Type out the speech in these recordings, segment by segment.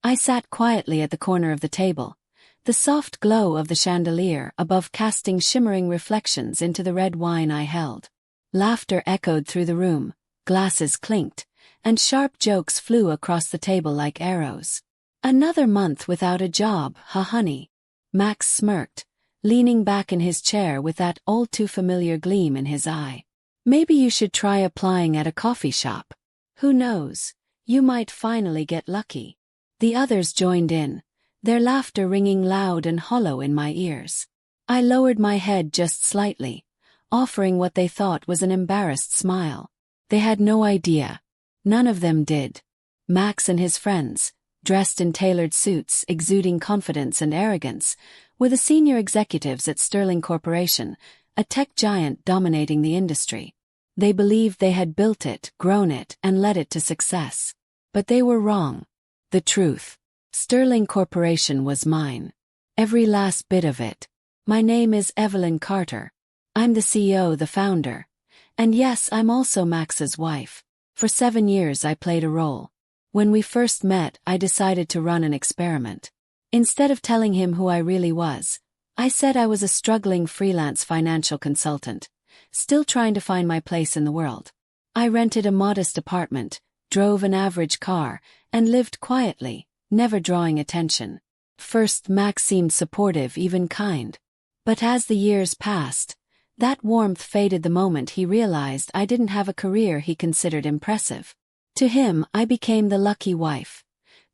I sat quietly at the corner of the table, the soft glow of the chandelier above casting shimmering reflections into the red wine I held. Laughter echoed through the room, glasses clinked, and sharp jokes flew across the table like arrows. "Another month without a job, huh, honey?" Max smirked, leaning back in his chair with that all-too-familiar gleam in his eye. "Maybe you should try applying at a coffee shop. Who knows, you might finally get lucky." The others joined in, their laughter ringing loud and hollow in my ears. I lowered my head just slightly, offering what they thought was an embarrassed smile. They had no idea. None of them did. Max and his friends, dressed in tailored suits exuding confidence and arrogance, were the senior executives at Sterling Corporation, a tech giant dominating the industry. They believed they had built it, grown it, and led it to success. But they were wrong. The truth. Sterling Corporation was mine. Every last bit of it. My name is Evelyn Carter. I'm the CEO, the founder. And yes, I'm also Max's wife. For 7 years I played a role. When we first met, I decided to run an experiment. Instead of telling him who I really was, I said I was a struggling freelance financial consultant, still trying to find my place in the world. I rented a modest apartment, drove an average car, and lived quietly, never drawing attention. First, Max seemed supportive, even kind. But as the years passed, that warmth faded the moment he realized I didn't have a career he considered impressive. To him, I became the lucky wife,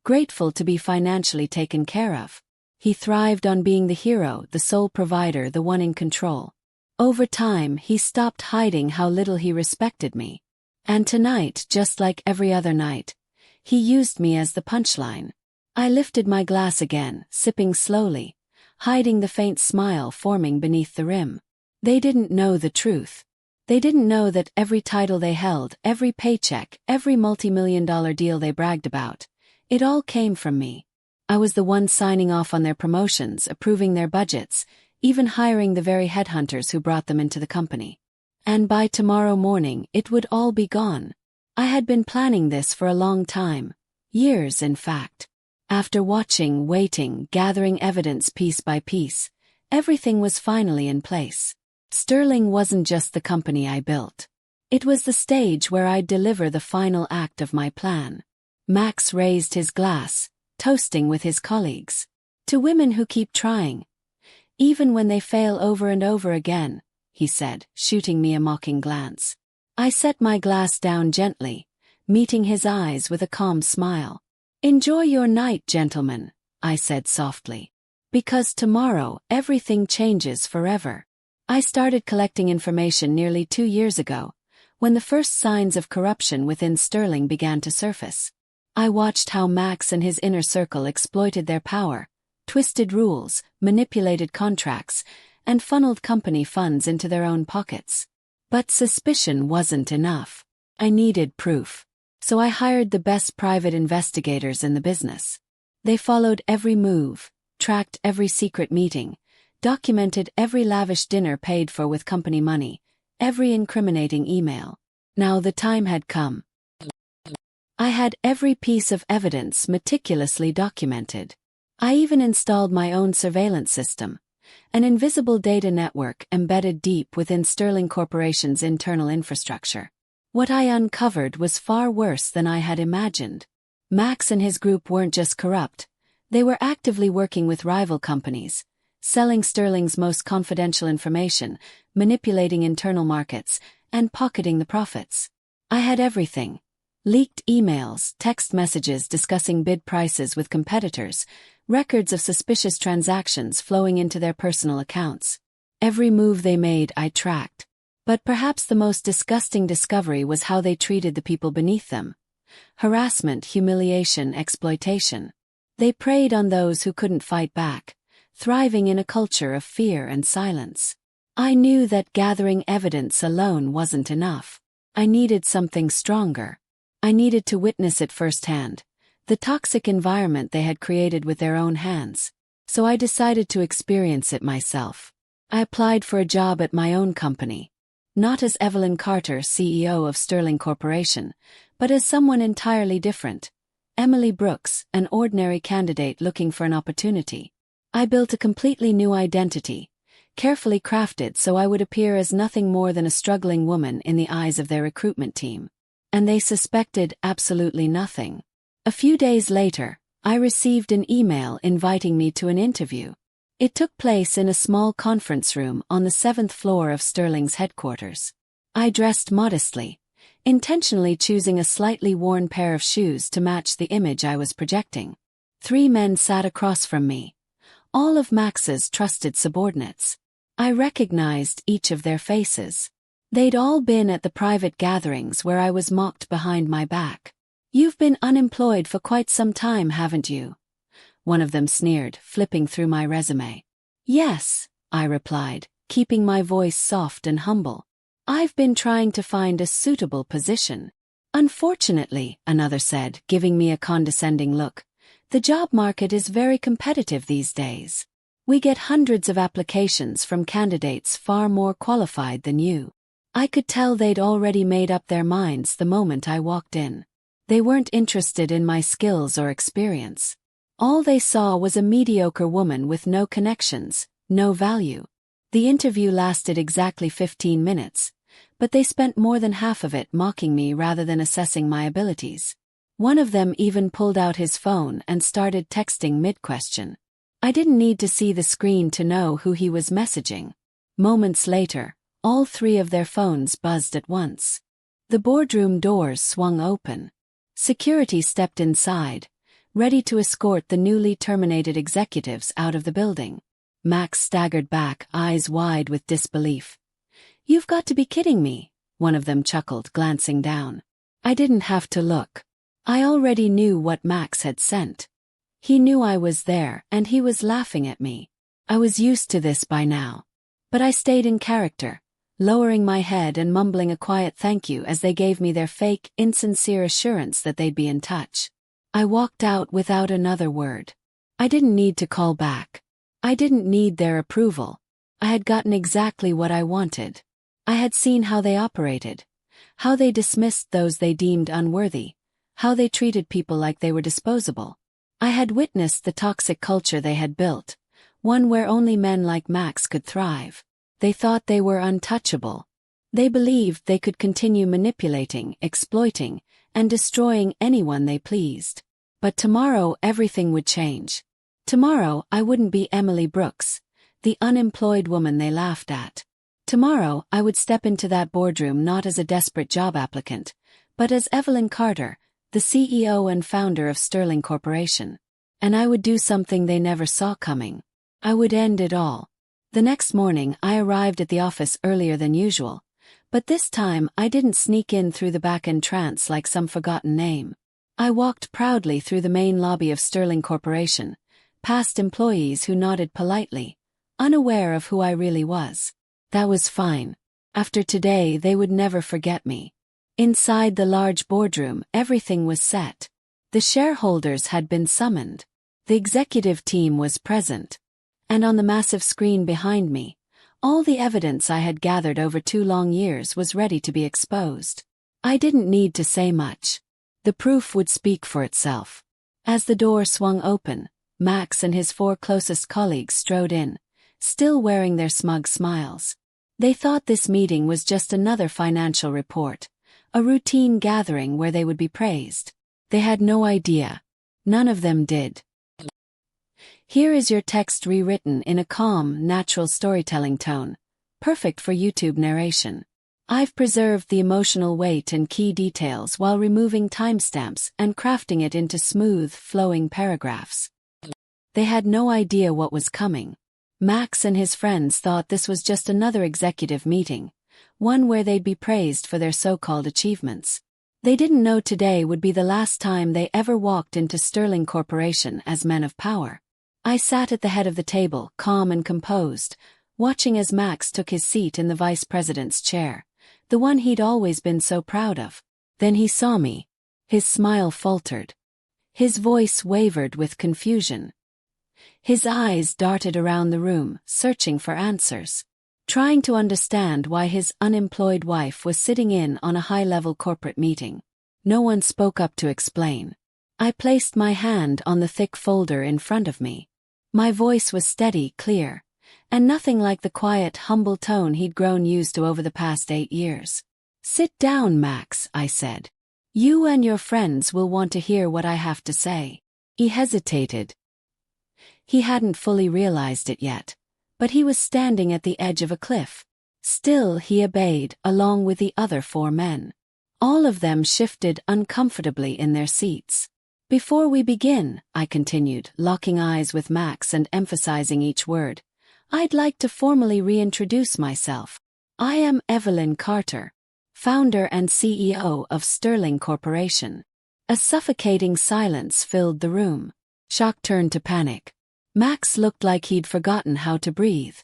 grateful to be financially taken care of. He thrived on being the hero, the sole provider, the one in control. Over time, he stopped hiding how little he respected me. And tonight, just like every other night, he used me as the punchline. I lifted my glass again, sipping slowly, hiding the faint smile forming beneath the rim. They didn't know the truth. They didn't know that every title they held, every paycheck, every multi-million-dollar deal they bragged about, it all came from me. I was the one signing off on their promotions, approving their budgets, even hiring the very headhunters who brought them into the company. And by tomorrow morning, it would all be gone. I had been planning this for a long time. Years, in fact. After watching, waiting, gathering evidence piece by piece, everything was finally in place. Sterling wasn't just the company I built. It was the stage where I'd deliver the final act of my plan. Max raised his glass, toasting with his colleagues. "To women who keep trying. Even when they fail over and over again," he said, shooting me a mocking glance. I set my glass down gently, meeting his eyes with a calm smile. "Enjoy your night, gentlemen," I said softly. "Because tomorrow, everything changes forever." I started collecting information nearly 2 years ago, when the first signs of corruption within Sterling began to surface. I watched how Max and his inner circle exploited their power, twisted rules, manipulated contracts, and funneled company funds into their own pockets. But suspicion wasn't enough. I needed proof. So I hired the best private investigators in the business. They followed every move, tracked every secret meeting, documented every lavish dinner paid for with company money, every incriminating email. Now the time had come. I had every piece of evidence meticulously documented. I even installed my own surveillance system, an invisible data network embedded deep within Sterling Corporation's internal infrastructure. What I uncovered was far worse than I had imagined. Max and his group weren't just corrupt, they were actively working with rival companies, selling Sterling's most confidential information, manipulating internal markets, and pocketing the profits. I had everything. Leaked emails, text messages discussing bid prices with competitors, records of suspicious transactions flowing into their personal accounts. Every move they made I tracked. But perhaps the most disgusting discovery was how they treated the people beneath them. Harassment, humiliation, exploitation. They preyed on those who couldn't fight back, thriving in a culture of fear and silence. I knew that gathering evidence alone wasn't enough. I needed something stronger. I needed to witness it firsthand, the toxic environment they had created with their own hands. So I decided to experience it myself. I applied for a job at my own company. Not as Evelyn Carter, CEO of Sterling Corporation, but as someone entirely different. Emily Brooks, an ordinary candidate looking for an opportunity. I built a completely new identity, carefully crafted so I would appear as nothing more than a struggling woman in the eyes of their recruitment team. And they suspected absolutely nothing. A few days later, I received an email inviting me to an interview. It took place in a small conference room on the 7th floor of Sterling's headquarters. I dressed modestly, intentionally choosing a slightly worn pair of shoes to match the image I was projecting. 3 men sat across from me, all of Max's trusted subordinates. I recognized each of their faces. They'd all been at the private gatherings where I was mocked behind my back. "You've been unemployed for quite some time, haven't you?" one of them sneered, flipping through my resume. "Yes," I replied, keeping my voice soft and humble. "I've been trying to find a suitable position." "Unfortunately," another said, giving me a condescending look, "the job market is very competitive these days. We get hundreds of applications from candidates far more qualified than you." I could tell they'd already made up their minds the moment I walked in. They weren't interested in my skills or experience. All they saw was a mediocre woman with no connections, no value. The interview lasted exactly 15 minutes, but they spent more than half of it mocking me rather than assessing my abilities. One of them even pulled out his phone and started texting mid-question. I didn't need to see the screen to know who he was messaging. Moments later, all 3 of their phones buzzed at once. The boardroom doors swung open. Security stepped inside, ready to escort the newly terminated executives out of the building. Max staggered back, eyes wide with disbelief. "You've got to be kidding me," one of them chuckled, glancing down. I didn't have to look. I already knew what Max had sent. He knew I was there, and he was laughing at me. I was used to this by now. But I stayed in character, lowering my head and mumbling a quiet thank you as they gave me their fake, insincere assurance that they'd be in touch. I walked out without another word. I didn't need to call back. I didn't need their approval. I had gotten exactly what I wanted. I had seen how they operated, how they dismissed those they deemed unworthy, how they treated people like they were disposable. I had witnessed the toxic culture they had built, one where only men like Max could thrive. They thought they were untouchable. They believed they could continue manipulating, exploiting, and destroying anyone they pleased. But tomorrow everything would change. Tomorrow I wouldn't be Emily Brooks, the unemployed woman they laughed at. Tomorrow I would step into that boardroom not as a desperate job applicant, but as Evelyn Carter, the CEO and founder of Sterling Corporation. And I would do something they never saw coming. I would end it all. The next morning I arrived at the office earlier than usual, but this time I didn't sneak in through the back entrance like some forgotten name. I walked proudly through the main lobby of Sterling Corporation, past employees who nodded politely, unaware of who I really was. That was fine. After today they would never forget me. Inside the large boardroom everything was set. The shareholders had been summoned. The executive team was present. And on the massive screen behind me, all the evidence I had gathered over 2 long years was ready to be exposed. I didn't need to say much. The proof would speak for itself. As the door swung open, Max and his 4 closest colleagues strode in, still wearing their smug smiles. They thought this meeting was just another financial report, a routine gathering where they would be praised. They had no idea. None of them did. Here is your text rewritten in a calm, natural storytelling tone, perfect for YouTube narration. I've preserved the emotional weight and key details while removing timestamps and crafting it into smooth, flowing paragraphs. They had no idea what was coming. Max and his friends thought this was just another executive meeting, one where they'd be praised for their so-called achievements. They didn't know today would be the last time they ever walked into Sterling Corporation as men of power. I sat at the head of the table, calm and composed, watching as Max took his seat in the vice president's chair, the one he'd always been so proud of. Then he saw me. His smile faltered. His voice wavered with confusion. His eyes darted around the room, searching for answers, trying to understand why his unemployed wife was sitting in on a high-level corporate meeting. No one spoke up to explain. I placed my hand on the thick folder in front of me. My voice was steady, clear, and nothing like the quiet, humble tone he'd grown used to over the past 8 years. "Sit down, Max," I said. "You and your friends will want to hear what I have to say." He hesitated. He hadn't fully realized it yet, but he was standing at the edge of a cliff. Still he obeyed, along with the other 4 men. All of them shifted uncomfortably in their seats. "Before we begin," I continued, locking eyes with Max and emphasizing each word, "I'd like to formally reintroduce myself. I am Evelyn Carter, founder and CEO of Sterling Corporation." A suffocating silence filled the room. Shock turned to panic. Max looked like he'd forgotten how to breathe.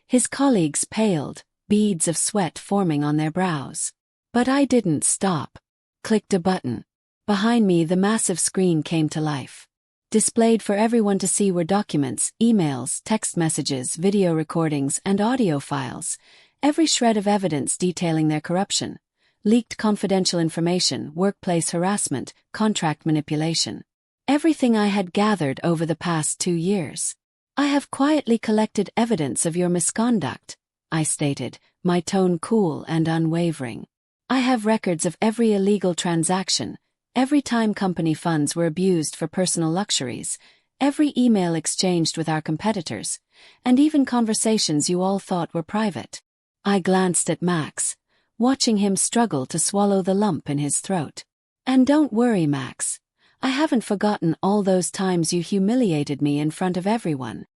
His colleagues paled, beads of sweat forming on their brows. But I didn't stop. Clicked a button. Behind me, the massive screen came to life. Displayed for everyone to see were documents, emails, text messages, video recordings, and audio files, every shred of evidence detailing their corruption, leaked confidential information, workplace harassment, contract manipulation. Everything I had gathered over the past 2 years. "I have quietly collected evidence of your misconduct," I stated, my tone cool and unwavering. "I have records of every illegal transaction, every time company funds were abused for personal luxuries, every email exchanged with our competitors, and even conversations you all thought were private." I glanced at Max, watching him struggle to swallow the lump in his throat. "And don't worry, Max. I haven't forgotten all those times you humiliated me in front of everyone."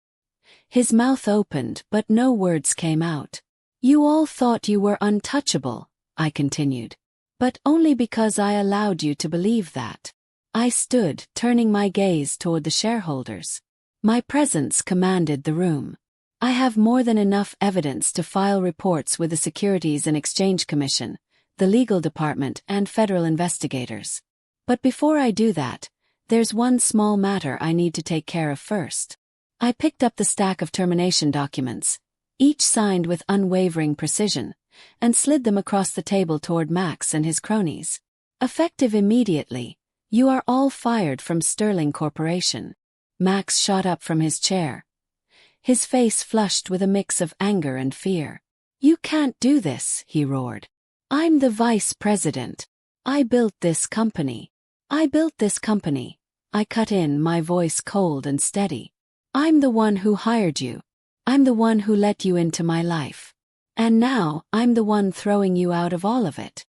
His mouth opened, but no words came out. "You all thought you were untouchable," I continued. "But only because I allowed you to believe that." I stood, turning my gaze toward the shareholders. My presence commanded the room. "I have more than enough evidence to file reports with the Securities and Exchange Commission, the legal department, and federal investigators. But before I do that, there's one small matter I need to take care of first." I picked up the stack of termination documents, each signed with unwavering precision, and slid them across the table toward Max and his cronies. "Effective immediately, you are all fired from Sterling Corporation." Max shot up from his chair. His face flushed with a mix of anger and fear. "You can't do this," he roared. "I'm the vice president. I built this company." "I built this company," I cut in, my voice cold and steady. "I'm the one who hired you. I'm the one who let you into my life. And now, I'm the one throwing you out of all of it."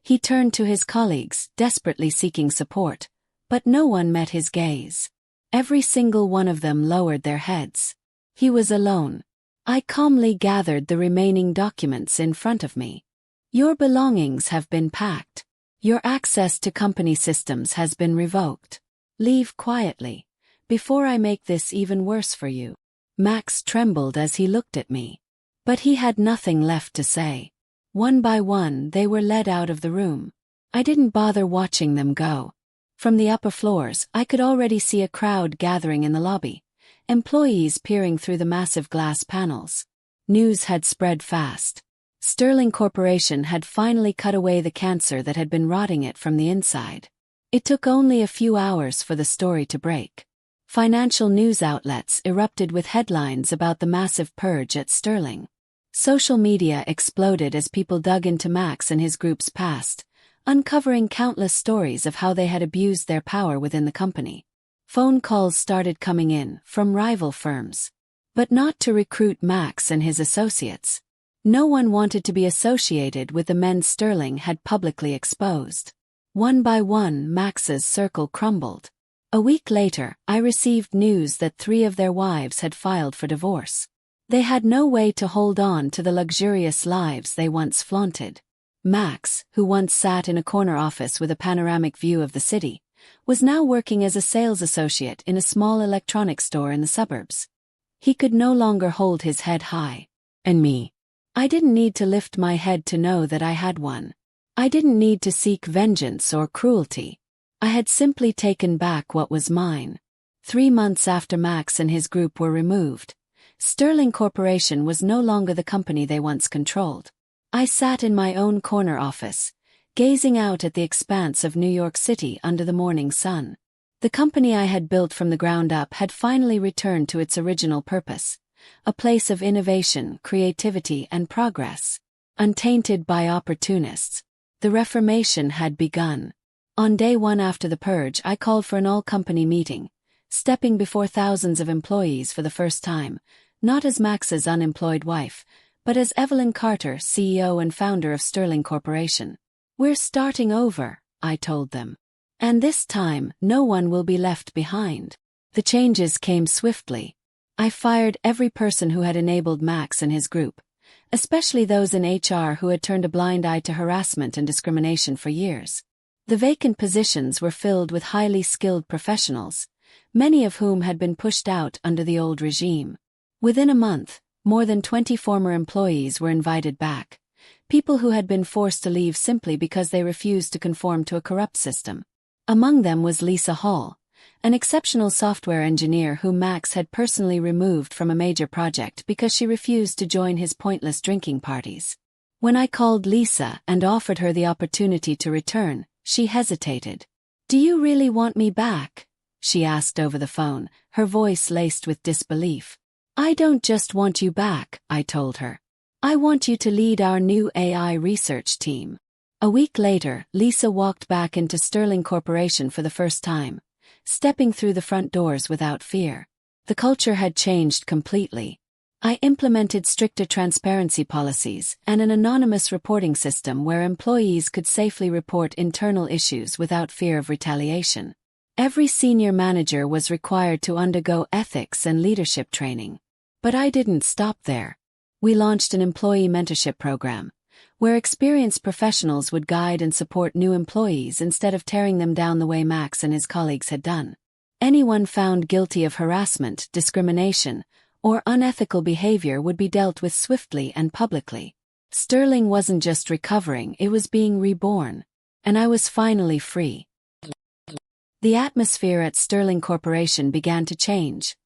He turned to his colleagues, desperately seeking support, but no one met his gaze. Every single one of them lowered their heads. He was alone. I calmly gathered the remaining documents in front of me. "Your belongings have been packed. Your access to company systems has been revoked. Leave quietly, before I make this even worse for you." Max trembled as he looked at me. But he had nothing left to say. One by one, they were led out of the room. I didn't bother watching them go. From the upper floors, I could already see a crowd gathering in the lobby, employees peering through the massive glass panels. News had spread fast. Sterling Corporation had finally cut away the cancer that had been rotting it from the inside. It took only a few hours for the story to break. Financial news outlets erupted with headlines about the massive purge at Sterling. Social media exploded as people dug into Max and his group's past, uncovering countless stories of how they had abused their power within the company. Phone calls started coming in from rival firms. But not to recruit Max and his associates. No one wanted to be associated with the men Sterling had publicly exposed. One by one, Max's circle crumbled. A week later, I received news that 3 of their wives had filed for divorce. They had no way to hold on to the luxurious lives they once flaunted. Max, who once sat in a corner office with a panoramic view of the city, was now working as a sales associate in a small electronics store in the suburbs. He could no longer hold his head high. And me. I didn't need to lift my head to know that I had one. I didn't need to seek vengeance or cruelty. I had simply taken back what was mine. 3 months after Max and his group were removed, Sterling Corporation was no longer the company they once controlled. I sat in my own corner office, gazing out at the expanse of New York City under the morning sun. The company I had built from the ground up had finally returned to its original purpose, a place of innovation, creativity, and progress. Untainted by opportunists. The reformation had begun. On day one after the purge, I called for an all-company meeting, stepping before thousands of employees for the first time, not as Max's unemployed wife, but as Evelyn Carter, CEO and founder of Sterling Corporation. "We're starting over," I told them. "And this time, no one will be left behind." The changes came swiftly. I fired every person who had enabled Max and his group, especially those in HR who had turned a blind eye to harassment and discrimination for years. The vacant positions were filled with highly skilled professionals, many of whom had been pushed out under the old regime. Within a month, more than 20 former employees were invited back, people who had been forced to leave simply because they refused to conform to a corrupt system. Among them was Lisa Hall, an exceptional software engineer whom Max had personally removed from a major project because she refused to join his pointless drinking parties. When I called Lisa and offered her the opportunity to return, she hesitated. "Do you really want me back?" she asked over the phone, her voice laced with disbelief. "I don't just want you back," I told her. "I want you to lead our new AI research team." A week later, Lisa walked back into Sterling Corporation for the first time, stepping through the front doors without fear. The culture had changed completely. I implemented stricter transparency policies and an anonymous reporting system where employees could safely report internal issues without fear of retaliation. Every senior manager was required to undergo ethics and leadership training. But I didn't stop there. We launched an employee mentorship program, where experienced professionals would guide and support new employees instead of tearing them down the way Max and his colleagues had done. Anyone found guilty of harassment, discrimination, or unethical behavior would be dealt with swiftly and publicly. Sterling wasn't just recovering, it was being reborn. And I was finally free. The atmosphere at Sterling Corporation began to change.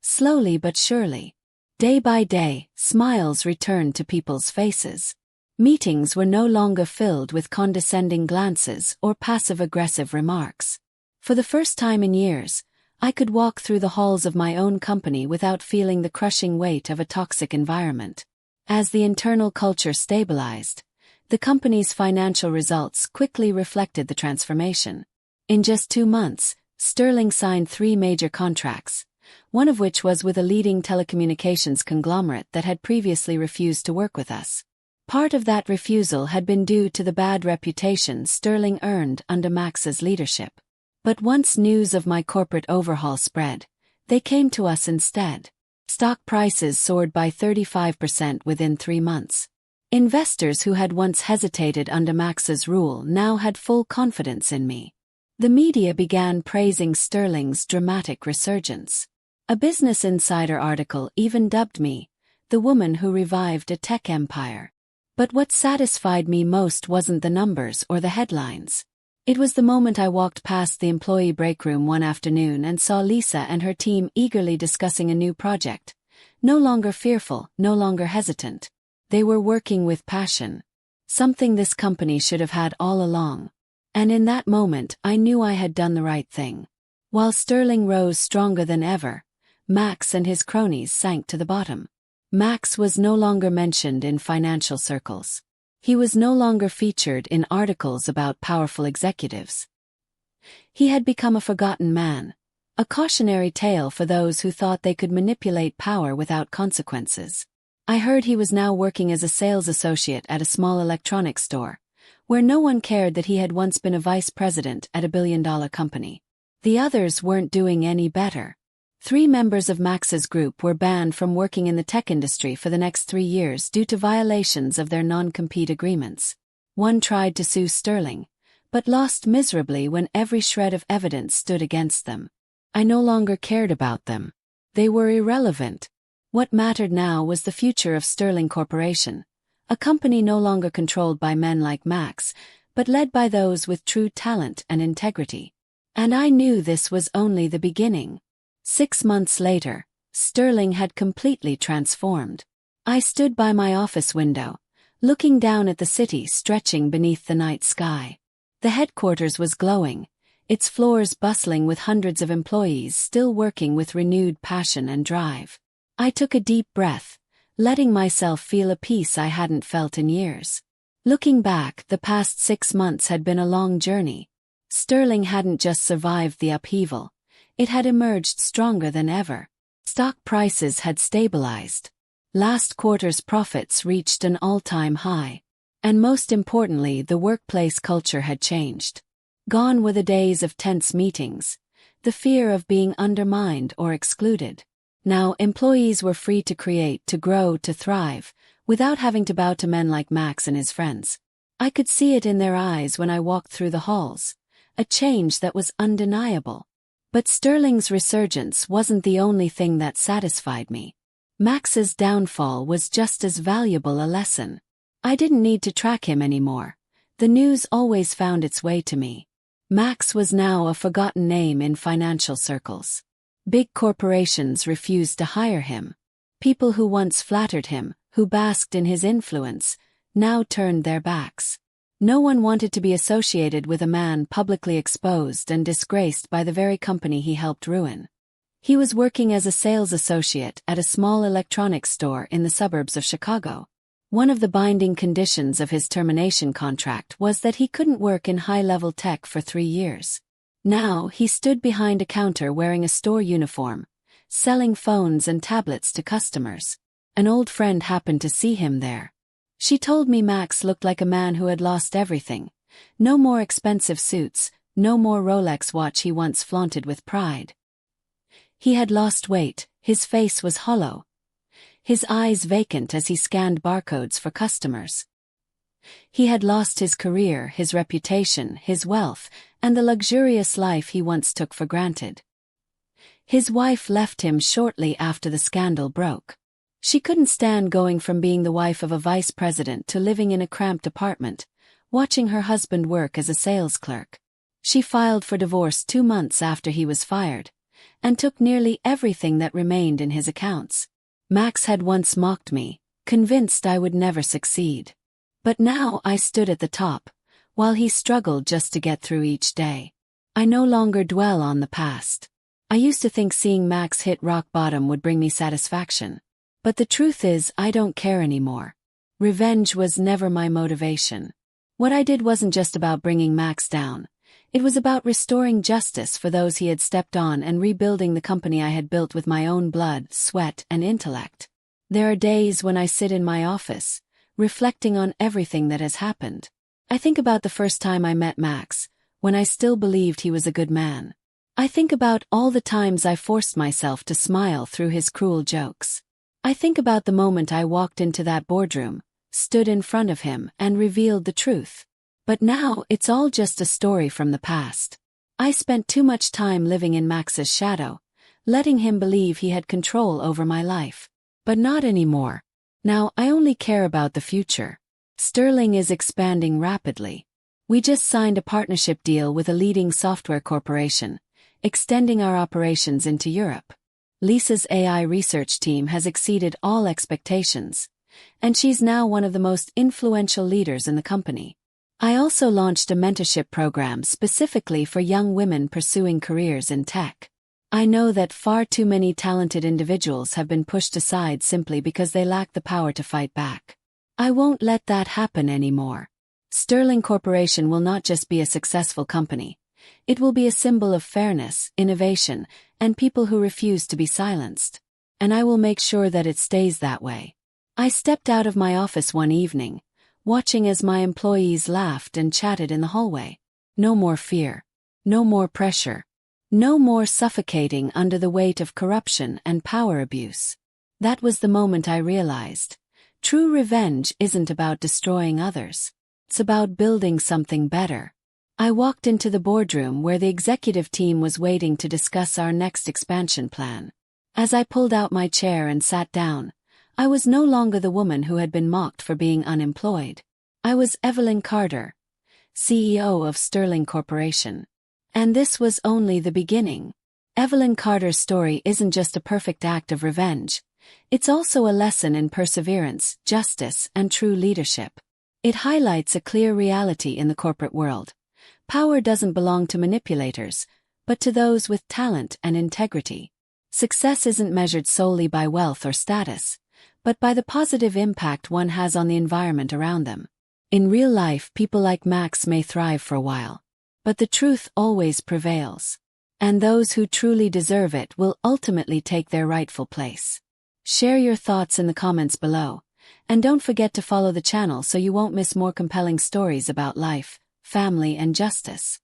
Slowly but surely. Day by day, smiles returned to people's faces. Meetings were no longer filled with condescending glances or passive-aggressive remarks. For the first time in years, I could walk through the halls of my own company without feeling the crushing weight of a toxic environment. As the internal culture stabilized, the company's financial results quickly reflected the transformation. In just 2 months, Sterling signed 3 major contracts, one of which was with a leading telecommunications conglomerate that had previously refused to work with us. Part of that refusal had been due to the bad reputation Sterling earned under Max's leadership. But once news of my corporate overhaul spread, they came to us instead. Stock prices soared by 35% within 3 months. Investors who had once hesitated under Max's rule now had full confidence in me. The media began praising Sterling's dramatic resurgence. A Business Insider article even dubbed me the woman who revived a tech empire. But what satisfied me most wasn't the numbers or the headlines. It was the moment I walked past the employee break room one afternoon and saw Lisa and her team eagerly discussing a new project. No longer fearful, no longer hesitant. They were working with passion. Something this company should have had all along. And in that moment, I knew I had done the right thing. While Sterling rose stronger than ever, Max and his cronies sank to the bottom. Max was no longer mentioned in financial circles. He was no longer featured in articles about powerful executives. He had become a forgotten man, a cautionary tale for those who thought they could manipulate power without consequences. I heard he was now working as a sales associate at a small electronics store, where no one cared that he had once been a vice president at a billion-dollar company. The others weren't doing any better. 3 members of Max's group were banned from working in the tech industry for the next 3 years due to violations of their non-compete agreements. One tried to sue Sterling, but lost miserably when every shred of evidence stood against them. I no longer cared about them. They were irrelevant. What mattered now was the future of Sterling Corporation, a company no longer controlled by men like Max, but led by those with true talent and integrity. And I knew this was only the beginning. 6 months later, Sterling had completely transformed. I stood by my office window, looking down at the city stretching beneath the night sky. The headquarters was glowing, its floors bustling with hundreds of employees still working with renewed passion and drive. I took a deep breath, letting myself feel a peace I hadn't felt in years. Looking back, the past 6 months had been a long journey. Sterling hadn't just survived the upheaval, it had emerged stronger than ever. Stock prices had stabilized. Last quarter's profits reached an all-time high. And most importantly, the workplace culture had changed. Gone were the days of tense meetings, the fear of being undermined or excluded. Now employees were free to create, to grow, to thrive, without having to bow to men like Max and his friends. I could see it in their eyes when I walked through the halls, a change that was undeniable. But Sterling's resurgence wasn't the only thing that satisfied me. Max's downfall was just as valuable a lesson. I didn't need to track him anymore. The news always found its way to me. Max was now a forgotten name in financial circles. Big corporations refused to hire him. People who once flattered him, who basked in his influence, now turned their backs. No one wanted to be associated with a man publicly exposed and disgraced by the very company he helped ruin. He was working as a sales associate at a small electronics store in the suburbs of Chicago. One of the binding conditions of his termination contract was that he couldn't work in high-level tech for 3 years. Now he stood behind a counter wearing a store uniform, selling phones and tablets to customers. An old friend happened to see him there. She told me Max looked like a man who had lost everything. No more expensive suits, no more Rolex watch he once flaunted with pride. He had lost weight, his face was hollow, his eyes vacant as he scanned barcodes for customers. He had lost his career, his reputation, his wealth, and the luxurious life he once took for granted. His wife left him shortly after the scandal broke. She couldn't stand going from being the wife of a vice president to living in a cramped apartment, watching her husband work as a sales clerk. She filed for divorce 2 months after he was fired, and took nearly everything that remained in his accounts. Max had once mocked me, convinced I would never succeed. But now I stood at the top, while he struggled just to get through each day. I no longer dwell on the past. I used to think seeing Max hit rock bottom would bring me satisfaction. But the truth is, I don't care anymore. Revenge was never my motivation. What I did wasn't just about bringing Max down. It was about restoring justice for those he had stepped on and rebuilding the company I had built with my own blood, sweat, and intellect. There are days when I sit in my office, reflecting on everything that has happened. I think about the first time I met Max, when I still believed he was a good man. I think about all the times I forced myself to smile through his cruel jokes. I think about the moment I walked into that boardroom, stood in front of him, and revealed the truth. But now it's all just a story from the past. I spent too much time living in Max's shadow, letting him believe he had control over my life. But not anymore. Now I only care about the future. Sterling is expanding rapidly. We just signed a partnership deal with a leading software corporation, extending our operations into Europe. Lisa's AI research team has exceeded all expectations, and she's now one of the most influential leaders in the company. I also launched a mentorship program specifically for young women pursuing careers in tech. I know that far too many talented individuals have been pushed aside simply because they lack the power to fight back. I won't let that happen anymore. Sterling Corporation will not just be a successful company. It will be a symbol of fairness, innovation, and people who refuse to be silenced. And I will make sure that it stays that way. I stepped out of my office one evening, watching as my employees laughed and chatted in the hallway. No more fear. No more pressure. No more suffocating under the weight of corruption and power abuse. That was the moment I realized. True revenge isn't about destroying others. It's about building something better. I walked into the boardroom where the executive team was waiting to discuss our next expansion plan. As I pulled out my chair and sat down, I was no longer the woman who had been mocked for being unemployed. I was Evelyn Carter, CEO of Sterling Corporation. And this was only the beginning. Evelyn Carter's story isn't just a perfect act of revenge, it's also a lesson in perseverance, justice, and true leadership. It highlights a clear reality in the corporate world. Power doesn't belong to manipulators, but to those with talent and integrity. Success isn't measured solely by wealth or status, but by the positive impact one has on the environment around them. In real life, people like Max may thrive for a while, but the truth always prevails. And those who truly deserve it will ultimately take their rightful place. Share your thoughts in the comments below, and don't forget to follow the channel so you won't miss more compelling stories about life, family, and justice.